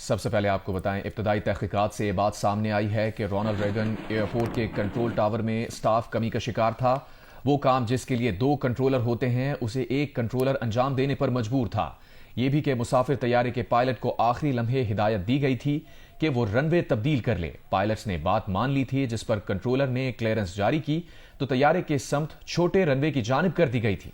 سب سے پہلے آپ کو بتائیں، ابتدائی تحقیقات سے یہ بات سامنے آئی ہے کہ رونلڈ ریگن ایئرپورٹ کے کنٹرول ٹاور میں سٹاف کمی کا شکار تھا۔ وہ کام جس کے لیے 2 کنٹرولر ہوتے ہیں اسے ایک کنٹرولر انجام دینے پر مجبور تھا۔ یہ بھی کہ مسافر طیارے کے پائلٹ کو آخری لمحے ہدایت دی گئی تھی کہ وہ رن وے تبدیل کر لے۔ پائلٹس نے بات مان لی تھی، جس پر کنٹرولر نے کلیئرنس جاری کی تو طیارے کی سمت چھوٹے رن وے کی جانب کر دی گئی تھی۔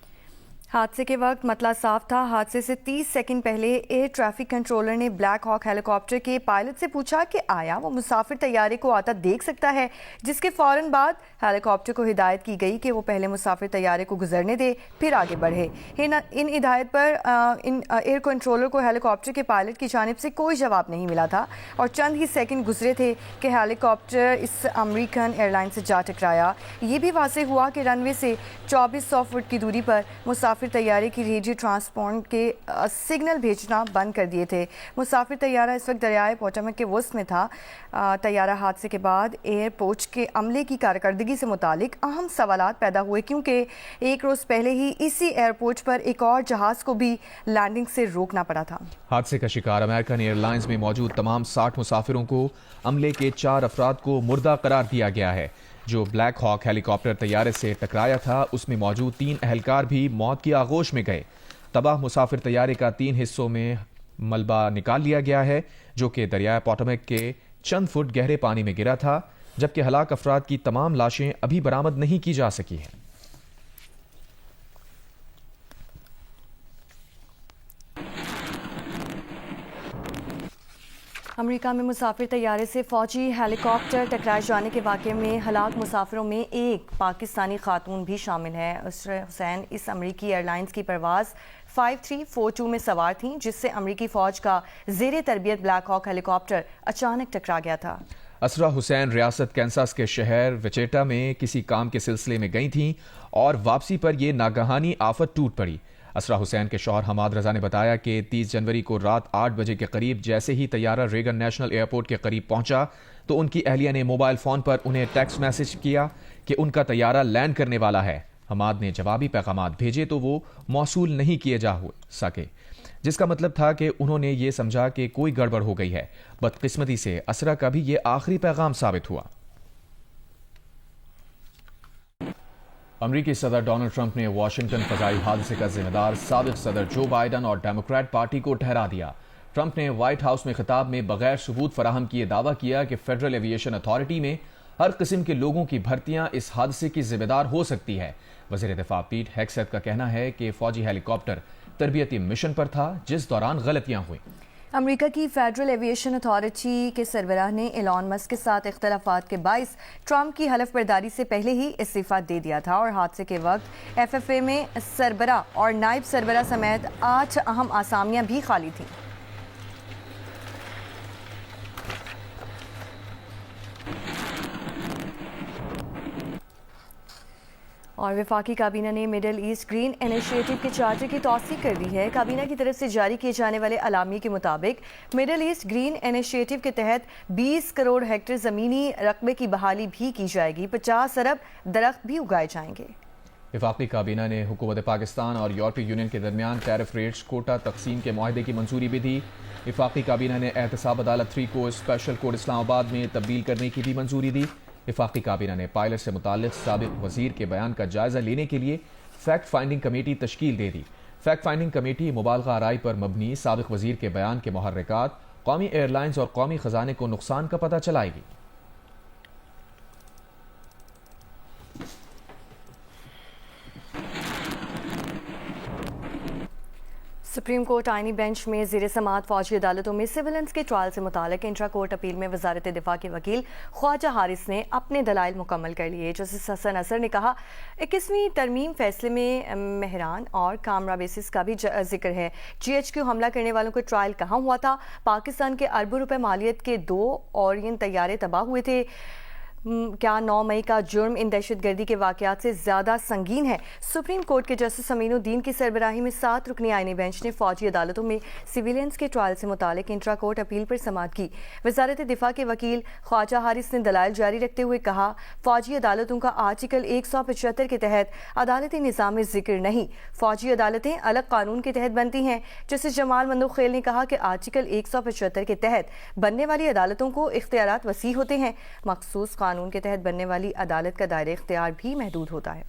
حادثے کے وقت مطلع صاف تھا۔ حادثے سے 30 سیکنڈ پہلے ایئر ٹریفک کنٹرولر نے بلیک ہاک ہیلی کاپٹر کے پائلٹ سے پوچھا کہ آیا وہ مسافر طیارے کو آتا دیکھ سکتا ہے، جس کے فوراً بعد ہیلی کاپٹر کو ہدایت کی گئی کہ وہ پہلے مسافر طیارے کو گزرنے دے پھر آگے بڑھے۔ ان ہدایت پر ایئر کنٹرولر کو ہیلی کاپٹر کے پائلٹ کی جانب سے کوئی جواب نہیں ملا تھا اور چند ہی سیکنڈ گزرے تھے کہ ہیلی کاپٹر اس امریکن ایئر لائن سے جا ٹکرایا۔ یہ بھی واضح ہوا کہ رن وے سے 2400 فٹ کی دوری پر مسافر طیارے کی ریڈیو ٹرانسپونڈ کے سگنل بھیجنا بند کر دیے تھے۔ مسافر طیارہ اس وقت دریائے پوٹامک کے وسط میں تھا۔ طیارہ حادثے کے بعد ایئرپورٹ کے عملے کی کارکردگی سے متعلق اہم سوالات پیدا ہوئے، کیونکہ ایک روز پہلے ہی اسی ایئرپورٹ پر ایک اور جہاز کو بھی لینڈنگ سے روکنا پڑا تھا۔ حادثے کا شکار امریکن ایئر لائنز میں موجود تمام 60 مسافروں کو عملے کے 4 افراد کو مردہ قرار دیا گیا ہے۔ جو بلیک ہاک ہیلی کاپٹر طیارے سے ٹکرایا تھا اس میں موجود 3 اہلکار بھی موت کی آغوش میں گئے۔ تباہ مسافر طیارے کا 3 حصوں میں ملبہ نکال لیا گیا ہے، جو کہ دریائے پوٹامک کے چند فٹ گہرے پانی میں گرا تھا، جبکہ ہلاک افراد کی تمام لاشیں ابھی برآمد نہیں کی جا سکی ہیں۔ امریکہ میں مسافر طیارے سے فوجی ہیلی کاپٹر ٹکرائے جانے کے واقعے میں ہلاک مسافروں میں ایک پاکستانی خاتون بھی شامل ہے۔ اسرا حسین اس امریکی ایئر لائنز کی پرواز 5342 میں سوار تھیں، جس سے امریکی فوج کا زیر تربیت بلیک ہاک ہیلی کاپٹر اچانک ٹکرا گیا تھا۔ اسرا حسین ریاست کینساس کے شہر وچیٹا میں کسی کام کے سلسلے میں گئی تھیں اور واپسی پر یہ ناگہانی آفت ٹوٹ پڑی۔ اسرا حسین کے شوہر حماد رضا نے بتایا کہ 30 جنوری کو رات 8 بجے کے قریب جیسے ہی طیارہ ریگن نیشنل ایئرپورٹ کے قریب پہنچا تو ان کی اہلیہ نے موبائل فون پر انہیں ٹیکسٹ میسج کیا کہ ان کا طیارہ لینڈ کرنے والا ہے۔ حماد نے جوابی پیغامات بھیجے تو وہ موصول نہیں کیے جا سکے، جس کا مطلب تھا کہ انہوں نے یہ سمجھا کہ کوئی گڑبڑ ہو گئی ہے۔ بدقسمتی سے اسرا کا بھی یہ آخری پیغام ثابت ہوا۔ امریکی صدر ڈونلڈ ٹرمپ نے واشنگٹن فضائی حادثے کا ذمہ دار سابق صدر جو بائیڈن اور ڈیموکریٹ پارٹی کو ٹھہرا دیا۔ ٹرمپ نے وائٹ ہاؤس میں خطاب میں بغیر ثبوت فراہم کیے دعویٰ کیا کہ فیڈرل ایوییشن اتھارٹی میں ہر قسم کے لوگوں کی بھرتیاں اس حادثے کی ذمہ دار ہو سکتی ہے۔ وزیر دفاع پیٹ ہیگسیت کا کہنا ہے کہ فوجی ہیلی کاپٹر تربیتی مشن پر تھا جس دوران غلطیاں ہوئیں۔ امریکہ کی فیڈرل ایوییشن اتھارٹی کے سربراہ نے ایلان مسک کے ساتھ اختلافات کے باعث ٹرمپ کی حلف برداری سے پہلے ہی استعفیٰ دے دیا تھا اور حادثے کے وقت ایف ایف اے میں سربراہ اور نائب سربراہ سمیت 8 اہم اسامیاں بھی خالی تھیں۔ اور وفاقی کابینہ نے مڈل ایسٹ گرین انیشیٹو کے چارٹر کی توثیق کر دی ہے۔ کابینہ کی طرف سے جاری کیے جانے والے اعلامیے کے مطابق مڈل ایسٹ گرین انیشیٹو کے تحت 20 کروڑ ہیکٹر زمینی رقبے کی بحالی بھی کی جائے گی، 50 ارب درخت بھی اگائے جائیں گے۔ وفاقی کابینہ نے حکومت پاکستان اور یورپی یونین کے درمیان ٹیرف ریٹس کوٹا تقسیم کے معاہدے کی منظوری بھی دی۔ وفاقی کابینہ نے احتساب عدالت 3 کو اسپیشل کورٹ اسلام آباد میں تبدیل کرنے کی بھی منظوری دی۔ وفاقی کابینہ نے پائلٹ سے متعلق سابق وزیر کے بیان کا جائزہ لینے کے لیے فیکٹ فائنڈنگ کمیٹی تشکیل دے دی۔ فیکٹ فائنڈنگ کمیٹی مبالغہ آرائی پر مبنی سابق وزیر کے بیان کے محرکات، قومی ایئر لائنز اور قومی خزانے کو نقصان کا پتہ چلائے گی۔ سپریم کورٹ آئینی بینچ میں زیر سماعت فوجی عدالتوں میں سیولنس کے ٹرائل سے متعلق انٹرا کورٹ اپیل میں وزارت دفاع کے وکیل خواجہ حارث نے اپنے دلائل مکمل کر لیے۔ جسٹس حسن اظہر نے کہا 21ویں ترمیم فیصلے میں مہران اور کامرا بیسس کا بھی ذکر ہے۔ جی ایچ کیو حملہ کرنے والوں کا ٹرائل کہاں ہوا تھا؟ پاکستان کے اربوں روپے مالیت کے 2 اورین طیارے تباہ ہوئے تھے۔ کیا 9 مئی کا جرم ان دہشت گردی کے واقعات سے زیادہ سنگین ہے؟ سپریم کورٹ کے جسٹس امین الدین کی سربراہی میں 7 رکنی آئینی بینچ نے فوجی عدالتوں میں سویلینس کے ٹرائل سے متعلق انٹرا کورٹ اپیل پر سماعت کی۔ وزارت دفاع کے وکیل خواجہ حارث نے دلائل جاری رکھتے ہوئے کہا، فوجی عدالتوں کا آرٹیکل 175 کے تحت عدالتی نظام میں ذکر نہیں، فوجی عدالتیں الگ قانون کے تحت بنتی ہیں۔ جسٹس جمال مندوخیل نے کہا کہ آرٹیکل 175 کے تحت بننے والی عدالتوں کو اختیارات وسیع ہوتے ہیں، مخصوص قانون کے تحت بننے والی عدالت کا دائرہ اختیار بھی محدود ہوتا ہے۔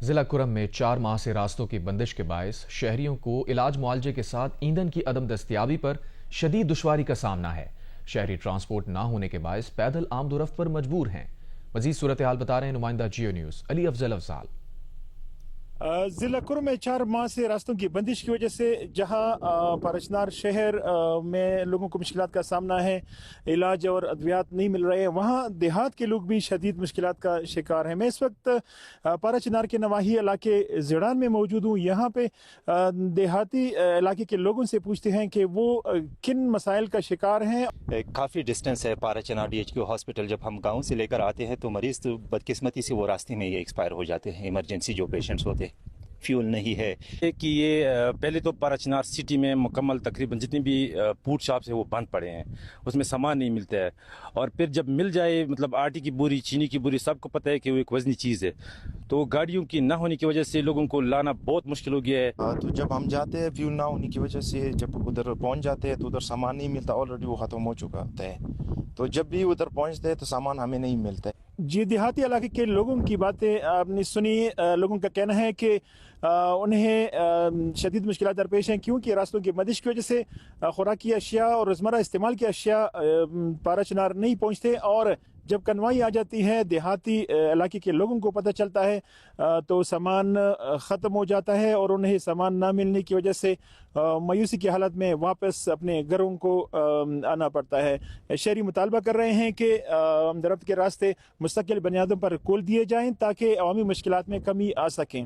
ضلع کرم میں 4 ماہ سے راستوں کی بندش کے باعث شہریوں کو علاج معالجے کے ساتھ ایندھن کی عدم دستیابی پر شدید دشواری کا سامنا ہے۔ شہری ٹرانسپورٹ نہ ہونے کے باعث پیدل آمد و رفت پر مجبور ہیں۔ مزید صورتحال بتا رہے ہیں نمائندہ جیو نیوز علی افضل افضال۔ ضلع کرم میں 4 ماہ سے راستوں کی بندش کی وجہ سے جہاں پارچنار شہر میں لوگوں کو مشکلات کا سامنا ہے، علاج اور ادویات نہیں مل رہے ہیں، وہاں دیہات کے لوگ بھی شدید مشکلات کا شکار ہیں۔ میں اس وقت پارچنار کے نواحی علاقے زیڑان میں موجود ہوں۔ یہاں پہ دیہاتی علاقے کے لوگوں سے پوچھتے ہیں کہ وہ کن مسائل کا شکار ہیں۔ کافی ڈسٹینس ہے پارچنار DHQ ہاسپٹل۔ جب ہم گاؤں سے لے کر آتے ہیں تو مریض تو بدقسمتی سے وہ راستے میں ہی ایکسپائر ہو جاتے ہیں، ایمرجنسی جو پیشنٹس ہوتے ہیں۔ فیول نہیں ہے کہ یہ پہلے تو پارچنار سٹی میں مکمل تقریباً جتنی بھی فوڈ شاپس ہیں وہ بند پڑے ہیں، اس میں سامان نہیں ملتا ہے، اور پھر جب مل جائے مطلب آٹے کی بوری، چینی کی بوری، سب کو پتہ ہے کہ وہ ایک وزنی چیز ہے، تو گاڑیوں کی نہ ہونے کی وجہ سے لوگوں کو لانا بہت مشکل ہو گیا ہے۔ تو جب ہم جاتے ہیں فیول نہ ہونے کی وجہ سے، جب ادھر پہنچ جاتے ہیں تو ادھر سامان نہیں ملتا، آلریڈی وہ ختم ہو چکا ہوتا ہے، تو جب بھی ادھر پہنچتے ہیں تو سامان ہمیں نہیں ملتا ہے۔ جی، دیہاتی علاقے کے لوگوں کی باتیں آپ نے سنی۔ لوگوں کا کہنا ہے کہ انہیں شدید مشکلات درپیش ہیں، کیونکہ راستوں کی بندش کی وجہ سے خوراکی اشیاء اور روزمرہ استعمال کی اشیاء پارچنار نہیں پہنچتے، اور جب کنوائی آ جاتی ہے دیہاتی علاقے کے لوگوں کو پتہ چلتا ہے تو سامان ختم ہو جاتا ہے، اور انہیں سامان نہ ملنے کی وجہ سے مایوسی کی حالت میں واپس اپنے گھروں کو آنا پڑتا ہے۔ شہری مطالبہ کر رہے ہیں کہ ربط کے راستے مستقل بنیادوں پر کھول دیے جائیں تاکہ عوامی مشکلات میں کمی آ سکیں۔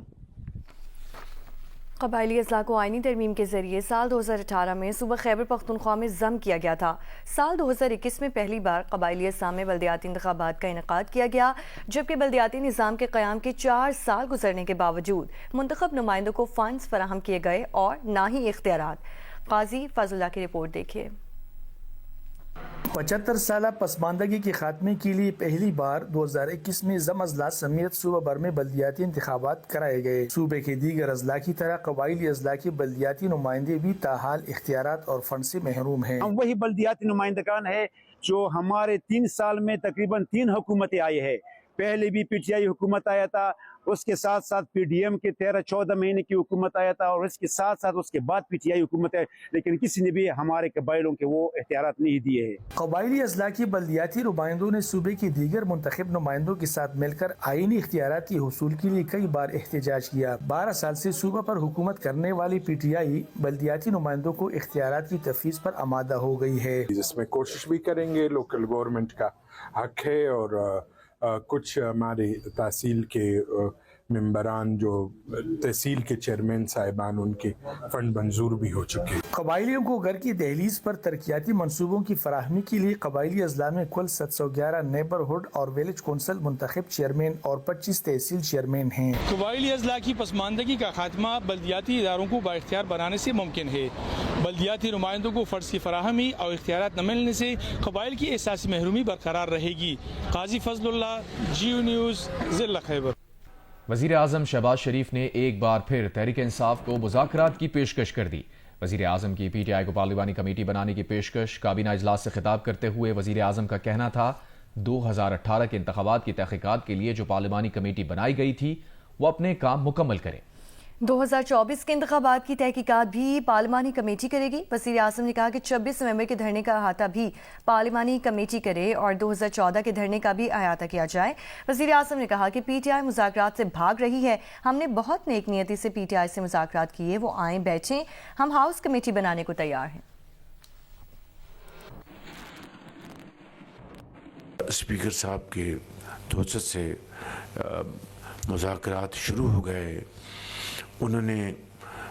قبائلی اضلاع کو آئینی ترمیم کے ذریعے سال 2018 میں صوبہ خیبر پختونخوا میں ضم کیا گیا تھا۔ سال 2021 میں پہلی بار قبائلی اضلاع میں بلدیاتی انتخابات کا انعقاد کیا گیا، جبکہ بلدیاتی نظام کے قیام کے 4 سال گزرنے کے باوجود منتخب نمائندوں کو فنڈز فراہم کیے گئے اور نہ ہی اختیارات۔ قاضی فضل اللہ کی رپورٹ دیکھیے۔ 75 سالہ پسماندگی کے خاتمے کے لیے پہلی بار 2021 میں ضم اضلاع سمیت صوبہ بھر میں بلدیاتی انتخابات کرائے گئے۔ صوبے کے دیگر اضلاع کی طرح قبائلی اضلاع کے بلدیاتی نمائندے بھی تاحال اختیارات اور فنڈ سے محروم ہیں۔ ہم وہی بلدیاتی نمائندگان ہے جو ہمارے 3 سال میں تقریباً 3 حکومتیں آئی ہے۔ پہلے بھی PTI حکومت آیا تھا، اس کے ساتھ ساتھ PDM کے 13-14 مہینے کی حکومت آیا تھا، اور اس کے ساتھ ساتھ اس کے بعد PTI حکومت ہے، لیکن کسی نے بھی ہمارے قبائلوں کے وہ اختیارات نہیں دیے ہیں۔ قبائلی اضلاع کے بلدیاتی نمائندوں نے صوبے کے دیگر منتخب نمائندوں کے ساتھ مل کر آئینی اختیارات کے حصول کے لیے کئی بار احتجاج کیا۔ 12 سال سے صوبہ پر حکومت کرنے والی PTI بلدیاتی نمائندوں کو اختیارات کی تفویض پر آمادہ ہو گئی ہے، جس میں کوشش بھی کریں گے، لوکل گورنمنٹ کا حق ہے، اور کچھ ہمارے تحصیل کے ممبران جو تحصیل کے چیئرمین صاحبان، ان کے فنڈ منظور بھی ہو چکے۔ قبائلیوں کو گھر کی دہلیز پر ترقیاتی منصوبوں کی فراہمی کے لیے قبائلی اضلاع میں کل 711 نیبرہڈ اور ویلیج کونسل منتخب چیئرمین اور 25 تحصیل چیئرمین ہیں۔ قبائلی اضلاع کی پسماندگی کا خاتمہ بلدیاتی اداروں کو بااختیار بنانے سے ممکن ہے۔ بلدیاتی نمائندوں کو فرض کی فراہمی اور اختیارات نہ ملنے سے قبائل کی احساسی محرومی برقرار رہے گی۔ قاضی فضل اللہ، جیو نیوز، ضلع خیبر۔ وزیر اعظم شہباز شریف نے ایک بار پھر تحریک انصاف کو مذاکرات کی پیشکش کر دی۔ وزیر اعظم کی PTI کو پارلیمانی کمیٹی بنانے کی پیشکش۔ کابینہ اجلاس سے خطاب کرتے ہوئے وزیر اعظم کا کہنا تھا 2018 کے انتخابات کی تحقیقات کے لیے جو پارلیمانی کمیٹی بنائی گئی تھی وہ اپنے کام مکمل کرے۔ 2024 کے انتخابات کی تحقیقات بھی پارلیمانی کمیٹی کرے گی۔ وزیر اعظم نے کہا کہ 26 نومبر کے دھرنے کا احاطہ بھی پارلیمانی کمیٹی کرے اور 2014 کے دھرنے کا بھی احاطہ کیا جائے۔ وزیر اعظم نے کہا کہ PTI مذاکرات سے بھاگ رہی ہے، ہم نے بہت نیک نیتی سے PTI سے مذاکرات کیے، وہ آئیں بیٹھیں، ہم ہاؤس کمیٹی بنانے کو تیار ہیں۔ اسپیکر صاحب کے توسط سے مذاکرات شروع ہو گئے، انہوں نے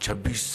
26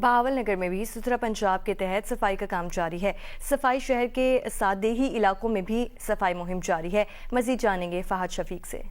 بہاول نگر میں بھی ستھرا پنجاب کے تحت صفائی کا کام جاری ہے. صفائی شہر کے ساتھ دیہی علاقوں میں بھی صفائی مہم جاری ہے. مزید جانیں گے فہد شفیق سے.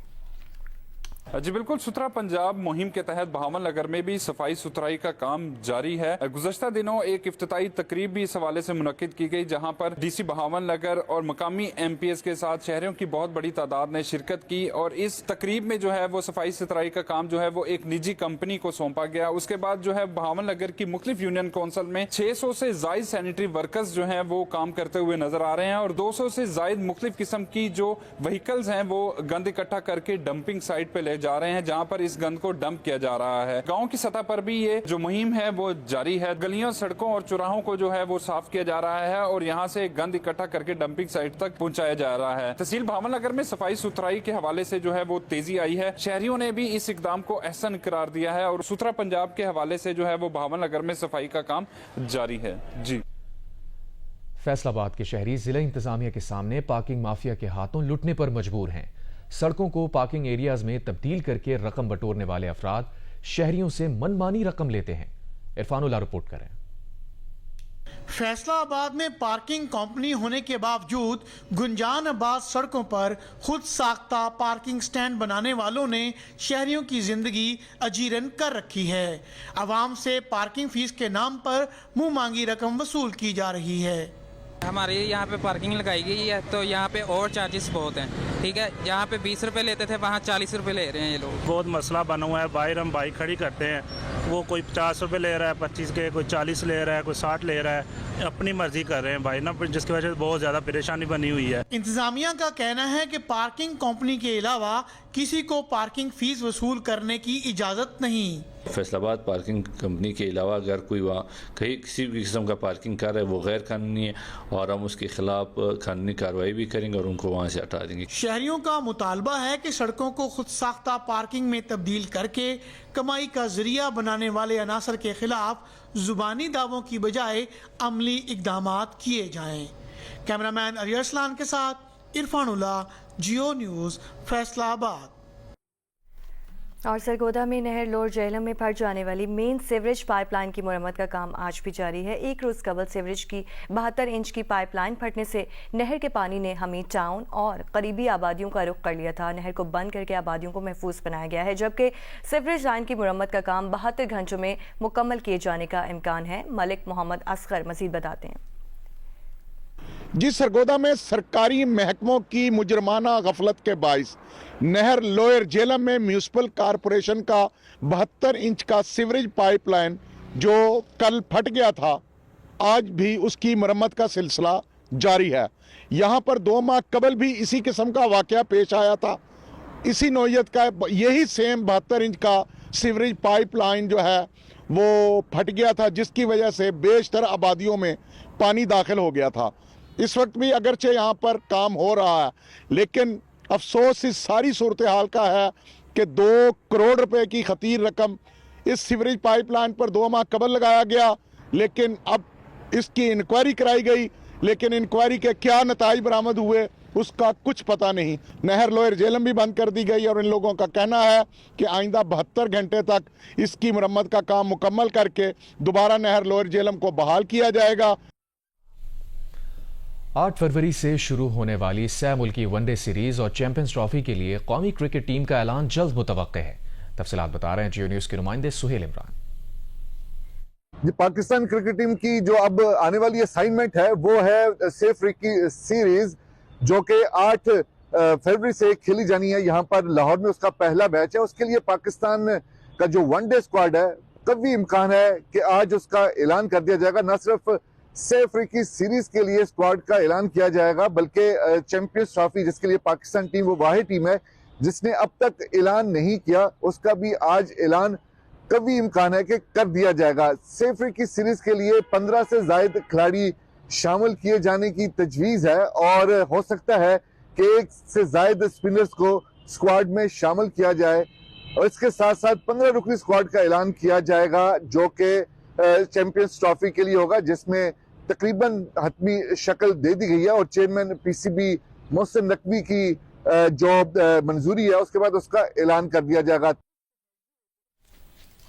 جی بالکل، ستھرا پنجاب مہم کے تحت بہاول نگر میں بھی صفائی ستھرائی کا کام جاری ہے. گزشتہ دنوں ایک افتتاحی تقریب بھی اس حوالے سے منعقد کی گئی، جہاں پر ڈی سی بہاول نگر اور مقامی ایم پی ایس کے ساتھ شہریوں کی بہت بڑی تعداد نے شرکت کی، اور اس تقریب میں جو ہے وہ صفائی ستھرائی کا کام جو ہے وہ ایک نجی کمپنی کو سونپا گیا. اس کے بعد جو ہے بہاول نگر کی مختلف یونین کونسل میں 600 سے زائد سینیٹری ورکرز جو ہیں وہ کام کرتے ہوئے نظر آ رہے ہیں، اور 200 سے زائد مختلف قسم کی جو وہیکلز ہیں وہ گند اکٹھا کر کے ڈمپنگ سائٹ پہ لے جا رہے ہیں، جہاں پر اس گند کو ڈمپ کیا جا رہا ہے. گاؤں کی سطح پر بھی یہ جو مہم ہے وہ جاری ہے. گلیوں، سڑکوں اور چوراہوں کو جو ہے وہ صاف کیا جا رہا ہے، اور یہاں سے گند اکٹھا کر کے ڈمپنگ سائٹ تک پہنچایا جا رہا ہے. تحصیل بہاول نگر میں صفائی ستھرائی کے حوالے سے جو ہے وہ تیزی آئی ہے. شہریوں نے بھی اس اقدام کو احسن قرار دیا ہے، اور ستھرا پنجاب کے حوالے سے جو ہے وہ بہاول نگر میں صفائی کا کام جاری ہے. جی فیصل آباد کے شہری ضلع انتظامیہ کے سامنے پارکنگ مافیا کے ہاتھوں لٹنے پر مجبور ہیں. سڑکوں کو پارکنگ ایریاز میں تبدیل کر کے رقم بٹورنے والے افراد شہریوں سے من مانی رقم لیتے ہیں. عرفان اللہ رپورٹ کریں. فیصلہ آباد میں پارکنگ کمپنی ہونے کے باوجود گنجان آباد سڑکوں پر خود ساختہ پارکنگ سٹینڈ بنانے والوں نے شہریوں کی زندگی اجیرن کر رکھی ہے. عوام سے پارکنگ فیس کے نام پر منہ مانگی رقم وصول کی جا رہی ہے. ہمارے یہاں پہ پارکنگ لگائی گئی ہے تو یہاں پہ اور چارجز بہت ہیں. ٹھیک ہے، جہاں پہ 20 روپے لیتے تھے وہاں 40 روپے لے رہے ہیں یہ لوگ. بہت مسئلہ بنا ہوا ہے. باہر ہم بائک کھڑی کرتے ہیں، وہ کوئی 50 روپے لے رہا ہے 25 کے، کوئی 40 لے رہا ہے، کوئی 60 لے رہا ہے. اپنی مرضی کر رہے ہیں بھائی نا، جس کی وجہ سے بہت زیادہ پریشانی بنی ہوئی ہے. انتظامیہ کا کہنا ہے کہ پارکنگ کمپنی کے علاوہ کسی کو پارکنگ فیس وصول کرنے کی اجازت نہیں. فیصل آباد پارکنگ کمپنی کے علاوہ اگر کوئی وہاں کہیں کسی بھی قسم کا پارکنگ کر رہا ہے وہ غیر قانونی ہے، اور ہم اس کے خلاف قانونی کارروائی بھی کریں گے اور ان کو وہاں سے ہٹا دیں گے. شہریوں کا مطالبہ ہے کہ سڑکوں کو خود ساختہ پارکنگ میں تبدیل کر کے کمائی کا ذریعہ بنانے والے عناصر کے خلاف زبانی دعووں کی بجائے عملی اقدامات کیے جائیں. کیمرامین علی ارسلان کے ساتھ عرفان اللہ، جیو نیوز، فیصلہ آباد. اور سرگودا میں نہر لور جہلم میں پھٹ جانے والی مین سیوریج پائپ لائن کی مرمت کا کام آج بھی جاری ہے. ایک روز قبل سیوریج کی 72 انچ کی پائپ لائن پھٹنے سے نہر کے پانی نے حمید ٹاؤن اور قریبی آبادیوں کا رخ کر لیا تھا. نہر کو بند کر کے آبادیوں کو محفوظ بنایا گیا ہے، جبکہ سیوریج لائن کی مرمت کا کام 72 گھنٹوں میں مکمل کیے جانے کا امکان ہے. ملک محمد اصغر مزید بتاتے ہیں. جی سرگودا میں سرکاری محکموں کی مجرمانہ غفلت کے باعث نہر لوئر جہلم میں میونسپل کارپوریشن کا 72 انچ کا سیوریج پائپ لائن جو کل پھٹ گیا تھا، آج بھی اس کی مرمت کا سلسلہ جاری ہے. یہاں پر 2 ماہ قبل بھی اسی قسم کا واقعہ پیش آیا تھا. اسی نوعیت کا یہی سیم 72 انچ کا سیوریج پائپ لائن جو ہے وہ پھٹ گیا تھا، جس کی وجہ سے بیشتر آبادیوں میں پانی داخل ہو گیا تھا. اس وقت بھی اگرچہ یہاں پر کام ہو رہا ہے، لیکن افسوس اس ساری صورتحال کا ہے کہ 2 کروڑ روپے کی خطیر رقم اس سیوریج پائپ لائن پر 2 ماہ قبل لگایا گیا، لیکن اب اس کی انکوائری کرائی گئی، لیکن انکوائری کے کیا نتائج برآمد ہوئے اس کا کچھ پتہ نہیں. نہر لوئر جہلم بھی بند کر دی گئی، اور ان لوگوں کا کہنا ہے کہ آئندہ 72 گھنٹے تک اس کی مرمت کا کام مکمل کر کے دوبارہ نہر لوئر جہلم کو بحال کیا جائے گا. 8 فروری سے شروع ہونے والی سہ ملکی ون ڈے سیریز اور چیمپئنز ٹرافی کے لیے قومی کرکٹ ٹیم کا اعلان جلد متوقع ہے. تفصیلات بتا رہے ہیں جیو نیوز کے نمائندے سہیل عمران. پاکستان کرکٹ ٹیم کی جو اب آنے والی اسائنمنٹ ہے وہ ہے سہ افریقی سیریز، جو کہ 8 فروری سے کھیلی جانی ہے. یہاں پر لاہور میں اس کا پہلا میچ ہے. اس کے لیے پاکستان کا جو ون ڈے اسکواڈ ہے، قوی امکان ہے کہ آج اس کا اعلان کر دیا جائے گا. نہ صرف سہ افریقی سیریز کے لیے اسکواڈ کا اعلان کیا جائے گا، بلکہ چیمپئنز ٹرافی جس کے لیے پاکستان ٹیم وہ واحد ٹیم ہے جس نے اب تک اعلان نہیں کیا، اس کا بھی آج اعلان قوی امکان ہے کہ کر دیا جائے گا. سہ افریقی سیریز کے لیے 15 سے زائد کھلاڑی شامل کیے جانے کی تجویز ہے، اور ہو سکتا ہے کہ 1 سے زائد اسپنرز کو اسکواڈ میں شامل کیا جائے، اور اس کے ساتھ ساتھ 15 رکنی اسکواڈ کا اعلان کیا جائے گا جو کہ چیمپئنز ٹرافی کے لیے ہوگا، جس میں تقریباً حتمی شکل دے دی گئی ہے، اور chairman P C B Mohsin Naqvi کی جو منظوری ہے اس کے بعد اس کا اعلان کر دیا جائے گا.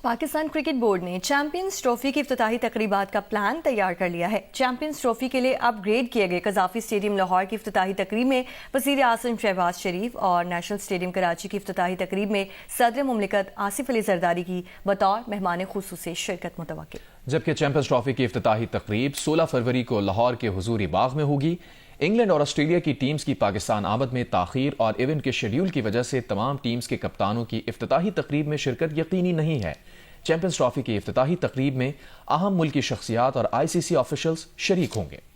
پاکستان کرکٹ بورڈ نے چیمپئنز ٹرافی کی افتتاحی تقریبات کا پلان تیار کر لیا ہے۔ چیمپئنز ٹرافی کے لیے اپ گریڈ کیے گئے قذافی اسٹیڈیم لاہور کی افتتاحی تقریب میں وزیر اعظم شہباز شریف اور نیشنل اسٹیڈیم کراچی کی افتتاحی تقریب میں صدر مملکت آصف علی زرداری کی بطور مہمان خصوصی شرکت متوقع، جبکہ چیمپئنز ٹرافی کی افتتاحی تقریب 16 فروری کو لاہور کے حضوری باغ میں ہوگی۔ انگلینڈ اور آسٹریلیا کی ٹیمز کی پاکستان آمد میں تاخیر اور ایونٹ کے شیڈیول کی وجہ سے تمام ٹیمز کے کپتانوں کی افتتاحی تقریب میں شرکت یقینی نہیں ہے۔ چیمپئنز ٹرافی کی افتتاحی تقریب میں اہم ملکی شخصیات اور ICC آفیشلز شریک ہوں گے۔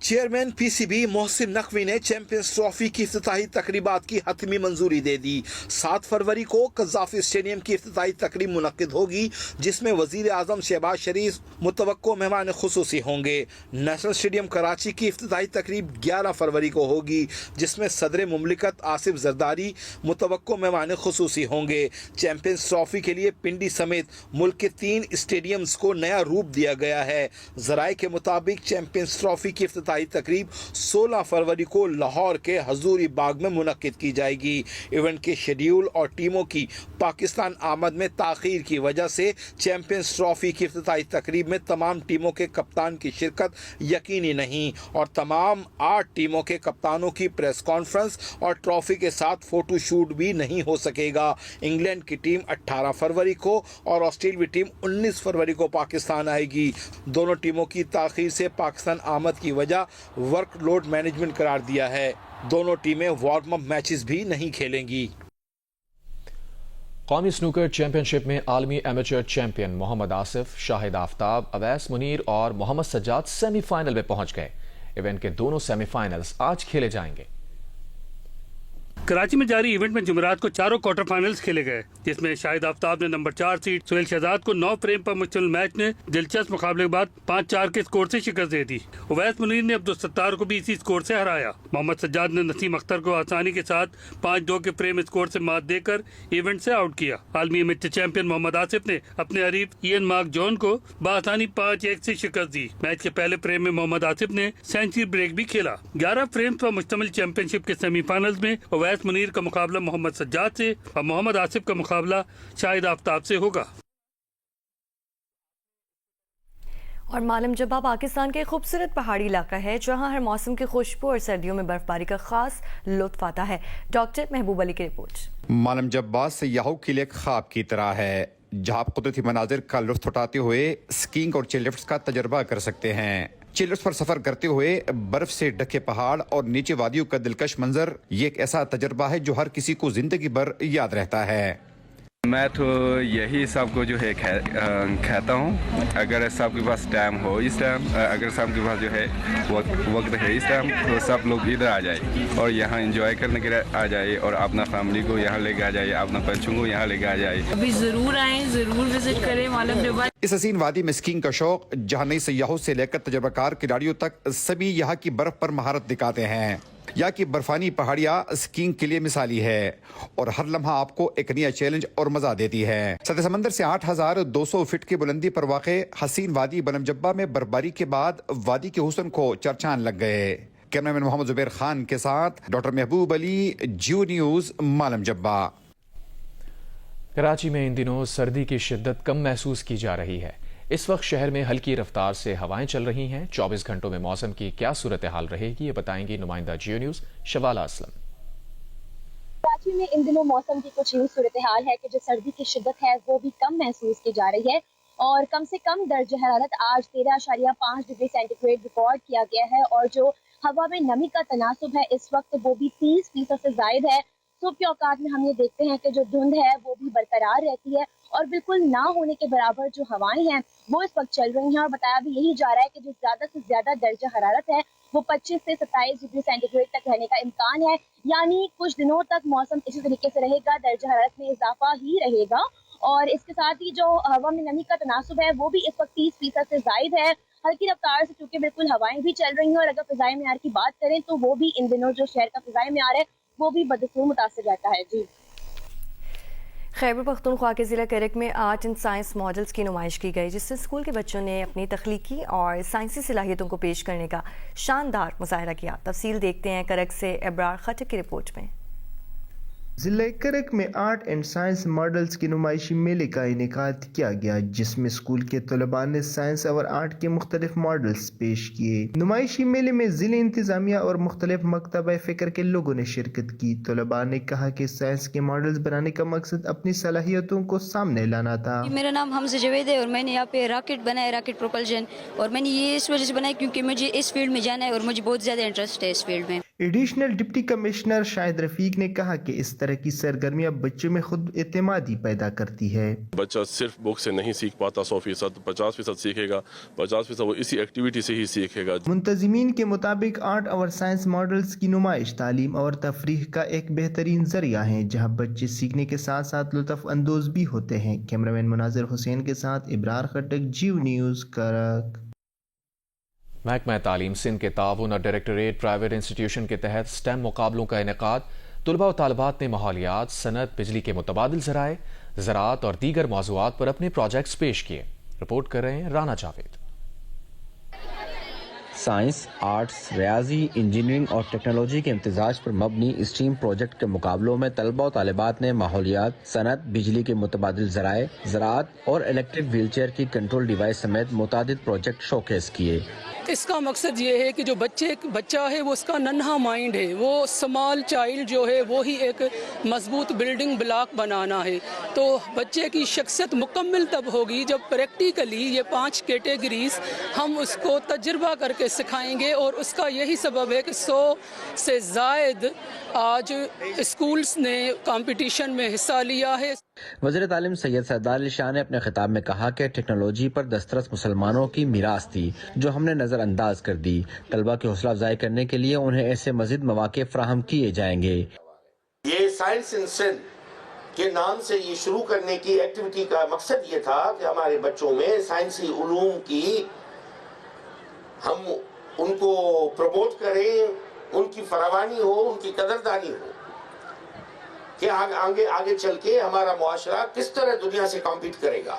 چیئرمین PCB محسن نقوی نے چیمپئنز ٹرافی کی افتتاحی تقریبات کی حتمی منظوری دے دی۔ 7 فروری کو قذافی اسٹیڈیم کی افتتاحی تقریب منعقد ہوگی، جس میں وزیر اعظم شہباز شریف متوقع مہمان خصوصی ہوں گے۔ نیشنل اسٹیڈیم کراچی کی افتتاحی تقریب 11 فروری کو ہوگی، جس میں صدر مملکت آصف زرداری متوقع مہمان خصوصی ہوں گے۔ چیمپئنز ٹرافی کے لیے پنڈی سمیت ملک کے 3 اسٹیڈیمز کو نیا روپ دیا گیا ہے۔ ذرائع کے مطابق چیمپئنز ٹرافی کی افتتاحی تقریب 16 فروری کو لاہور کے حضوری باغ میں منعقد کی جائے گی۔ ایونٹ کے شیڈیول اور ٹیموں کی پاکستان آمد میں تاخیر کی وجہ سے چیمپئنز ٹرافی کی افتتاحی تقریب میں تمام ٹیموں کے کپتان کی شرکت یقینی نہیں اور تمام 8 ٹیموں کے کپتانوں کی پریس کانفرنس اور ٹرافی کے ساتھ فوٹو شوٹ بھی نہیں ہو سکے گا۔ انگلینڈ کی ٹیم 18 فروری کو اور آسٹریلوی ٹیم 19 فروری کو پاکستان آئے گی۔ دونوں ٹیموں کی تاخیر سے پاکستان آمد کی وجہ ورک لوڈ مینجمنٹ قرار دیا ہے۔ دونوں ٹیمیں وارم اپ میچز بھی نہیں کھیلیں گی۔ قومی سنوکر چیمپئن شپ میں عالمی ایمیچر چیمپئن محمد آصف، شاہد آفتاب، اویس منیر اور محمد سجاد سیمی فائنل میں پہنچ گئے۔ ایونٹ کے دونوں سیمی فائنلز آج کھیلے جائیں گے۔ کراچی میں جاری ایونٹ میں جمعرات کو 4 کوارٹر فائنلز کھیلے گئے، جس میں شاہد آفتاب نے نمبر 4 سیڈ سہیل شہزاد کو 9 فریم پر مشتمل میچ نے دلچسپ مقابلے کے بعد 5-4 کے اسکور سے شکست دے دی۔ اویس منیر نے عبدالستار کو بھی اسی اسکور سے ہرایا۔ محمد سجاد نے نسیم اختر کو آسانی کے ساتھ 5-2 کے فریم اسکور سے مات دے کر ایونٹ سے آؤٹ کیا۔ عالمی ایمیچر چیمپئن محمد آصف نے اپنے حریف ایئن مارک جون کو بآسانی 5-1 سے شکست دی۔ میچ کے پہلے فریم میں محمد آصف نے سینچری بریک بھی کھیلا۔ 11 فریمز پر مشتمل چیمپئن شپ کے سیمی فائنلز میں اویس منیر کا مقابلہ محمد سجاد سے اور محمد آصف کا مقابلہ شاہد آفتاب سے ہوگا۔ اور مالم جبہ پاکستان کے خوبصورت پہاڑی علاقہ ہے، جہاں ہر موسم کی خوشبو اور سردیوں میں برف باری کا خاص لطف آتا ہے۔ ڈاکٹر محبوب علی کی رپورٹ۔ مالم جبہ سیاحوں کے لیے ایک خواب کی طرح ہے، جہاں آپ قدرتی مناظر کا لطف اٹھاتے ہوئے اسکینگ اور چیئر لفٹس کا تجربہ کر سکتے ہیں۔ چیئر لفٹس پر سفر کرتے ہوئے برف سے ڈھکے پہاڑ اور نیچے وادیوں کا دلکش منظر، یہ ایک ایسا تجربہ ہے جو ہر کسی کو زندگی بھر یاد رہتا ہے۔ میں تو یہی سب کو جو ہے کہتا ہوں، اگر سب کے پاس ٹائم ہو اس ٹائم، اگر سب کے پاس جو ہے وقت ہے اس ٹائم، تو سب لوگ ادھر آ جائے اور یہاں انجوائے کرنے کے لیے آ جائے اور اپنا فیملی کو یہاں لے کے آ جائے، اپنا بچوں کو یہاں لے کے آ جائے۔ ابھی ضرور آئیں، ضرور وزٹ کریں مالم جبہ۔ اس حسین وادی میں اسکینگ کا شوق، جہاں نئی سیاحوں سے لے کر تجربہ کار کھلاڑیوں تک سبھی یہاں کی برف پر مہارت دکھاتے ہیں۔ یہاں کی برفانی پہاڑیاں اسکینگ کے لیے مثالی ہے اور ہر لمحہ آپ کو ایک نیا چیلنج اور مزہ دیتی ہے۔ سطح سمندر سے 8200 فٹ کی بلندی پر واقع حسین وادی مالم جبہ میں برفباری کے بعد وادی کے حسن کو چرچان لگ گئے۔ کیمرہ مین محمد زبیر خان کے ساتھ ڈاکٹر محبوب علی، جیو نیوز، مالم جبہ۔ کراچی میں ان دنوں سردی کی شدت کم محسوس کی جا رہی ہے۔ اس وقت شہر میں ہلکی رفتار سے ہوائیں چل رہی ہیں۔ 24 گھنٹوں میں موسم کی کیا صورتحال رہے گی، یہ بتائیں گی نمائندہ جیو نیوز شوالا اسلم۔ کراچی میں ان دنوں موسم کی کچھ یوں صورتحال ہے کہ جو سردی کی شدت ہے وہ بھی کم محسوس کی جا رہی ہے اور کم سے کم درجہ حرارت آج 13.5 ڈگری سینٹی گریڈ ریکارڈ کیا گیا ہے اور جو ہوا میں نمی کا تناسب ہے اس وقت وہ بھی 30% سے زائد ہے۔ صبح کے اوقات میں ہم یہ دیکھتے ہیں کہ جو دھند ہے وہ بھی برقرار رہتی ہے اور بالکل نہ ہونے کے برابر جو ہوائیں ہیں وہ اس وقت چل رہی ہیں اور بتایا بھی یہی جا رہا ہے کہ جو زیادہ سے زیادہ درجہ حرارت ہے وہ 25 سے 27 ڈگری سینٹی گریڈ تک رہنے کا امکان ہے، یعنی کچھ دنوں تک موسم اسی طریقے سے رہے گا، درجہ حرارت میں اضافہ ہی رہے گا اور اس کے ساتھ ہی جو ہوا میں نمی کا تناسب ہے وہ بھی اس وقت 30% سے زائد ہے۔ ہلکی رفتار سے چونکہ بالکل ہوائیں بھی چل رہی ہیں اور اگر فضائے معیار کی بات کریں تو وہ بھی ان دنوں جو شہر کا فضائے معیار ہے وہ بھی بدسور متاثر رہتا ہے۔ جی خیبر پختونخوا کے ضلع کرک میں آرٹ اینڈ سائنس ماڈلز کی نمائش کی گئی، جس سے اسکول کے بچوں نے اپنی تخلیقی اور سائنسی صلاحیتوں کو پیش کرنے کا شاندار مظاہرہ کیا۔ تفصیل دیکھتے ہیں کرک سے ابرار خٹک کی رپورٹ میں۔ ضلع کرک میں آرٹ اینڈ سائنس ماڈلز کے نمائشی میلے کا انعقاد کیا گیا، جس میں اسکول کے طلباء نے سائنس اور آرٹ کے مختلف ماڈلز پیش کیے۔ نمائشی میلے میں ضلع انتظامیہ اور مختلف مکتبہ فکر کے لوگوں نے شرکت کی۔ طلباء نے کہا کہ سائنس کے ماڈلز بنانے کا مقصد اپنی صلاحیتوں کو سامنے لانا تھا۔ میرا نام حمزہ جاوید ہے اور میں نے یہاں پہ راکٹ بنایا، راکٹ پروپلشن، اور میں نے یہ اس وجہ سے بنایا کیونکہ مجھے اس فیلڈ میں جانا ہے اور مجھے بہت زیادہ انٹرسٹ ہے اس فیلڈ میں۔ ایڈیشنل ڈپٹی کمشنر شاہد رفیق نے کہا کہ اس طرح کی سرگرمیاں بچوں میں خود اعتمادی پیدا کرتی ہے۔ بچہ صرف بک سے نہیں سیکھ پاتا 100%، 50% سیکھے گا، 50% وہ اسی ایکٹیویٹی سے ہی سیکھے گا۔ منتظمین کے مطابق آرٹ اور سائنس ماڈلز کی نمائش تعلیم اور تفریح کا ایک بہترین ذریعہ ہے، جہاں بچے سیکھنے کے ساتھ ساتھ لطف اندوز بھی ہوتے ہیں۔ کیمرامین مناظر حسین کے ساتھ ابرار خٹک، جیو نیوز، کرک۔ محکمہ تعلیم سندھ کے تعاون اور ڈائریکٹوریٹ پرائیویٹ انسٹیٹیوشن کے تحت سٹیم مقابلوں کا انعقاد۔ طلباء و طالبات نے ماحولیات، صنعت، بجلی کے متبادل ذرائع، زراعت اور دیگر موضوعات پر اپنے پروجیکٹس پیش کیے۔ رپورٹ کر رہے ہیں رانا جاوید۔ سائنس، آرٹس، ریاضی، انجینئرنگ اور ٹیکنالوجی کے امتزاج پر مبنی اسٹریم پروجیکٹ کے مقابلوں میں طلباء و طالبات نے ماحولیات، صنعت، بجلی کے متبادل ذرائع، زراعت اور الیکٹرک ویل چیئر کی کنٹرول ڈیوائس سمیت متعدد پروجیکٹ شوکیس کیے۔ اس کا مقصد یہ ہے کہ جو بچہ ہے وہ اس کا ننھا مائنڈ ہے، وہ اسمال چائلڈ جو ہے وہی ایک مضبوط بلڈنگ بلاک بنانا ہے۔ تو بچے کی شخصیت مکمل تب ہوگی جب پریکٹیکلی یہ 5 کیٹیگریز ہم اس کو تجربہ کر کے سکھائیں گے، اور اس کا یہی سبب ہے کہ 100 سے زائد آج اسکولز نے کمپٹیشن میں حصہ لیا ہے۔ وزیر تعلیم سید سردار علی شاہ نے اپنے خطاب میں کہا کہ ٹیکنالوجی پر دسترس مسلمانوں کی میراث تھی جو ہم نے نظر انداز کر دی۔ طلبہ کی حوصلہ افزائی کرنے کے لیے انہیں ایسے مزید مواقع فراہم کیے جائیں گے۔ یہ سائنس ان سندھ کے نام سے یہ شروع کرنے کی ایکٹیویٹی کا مقصد یہ تھا کہ ہمارے بچوں میں سائنسی علوم کی ہم ان کو پروموٹ کریں، ان کی فراوانی ہو، ان کی قدردانی ہو کہ آگے چل کے ہمارا معاشرہ کس طرح دنیا سے کمپیٹ کرے گا۔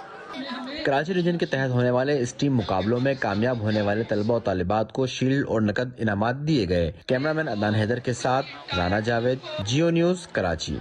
کراچی ریجن کے تحت ہونے والے اس ٹیم مقابلوں میں کامیاب ہونے والے طلباء و طالبات کو شیلڈ اور نقد انعامات دیے گئے۔ کیمرامین عدنان حیدر کے ساتھ رانا جاوید، جیو نیوز، کراچی۔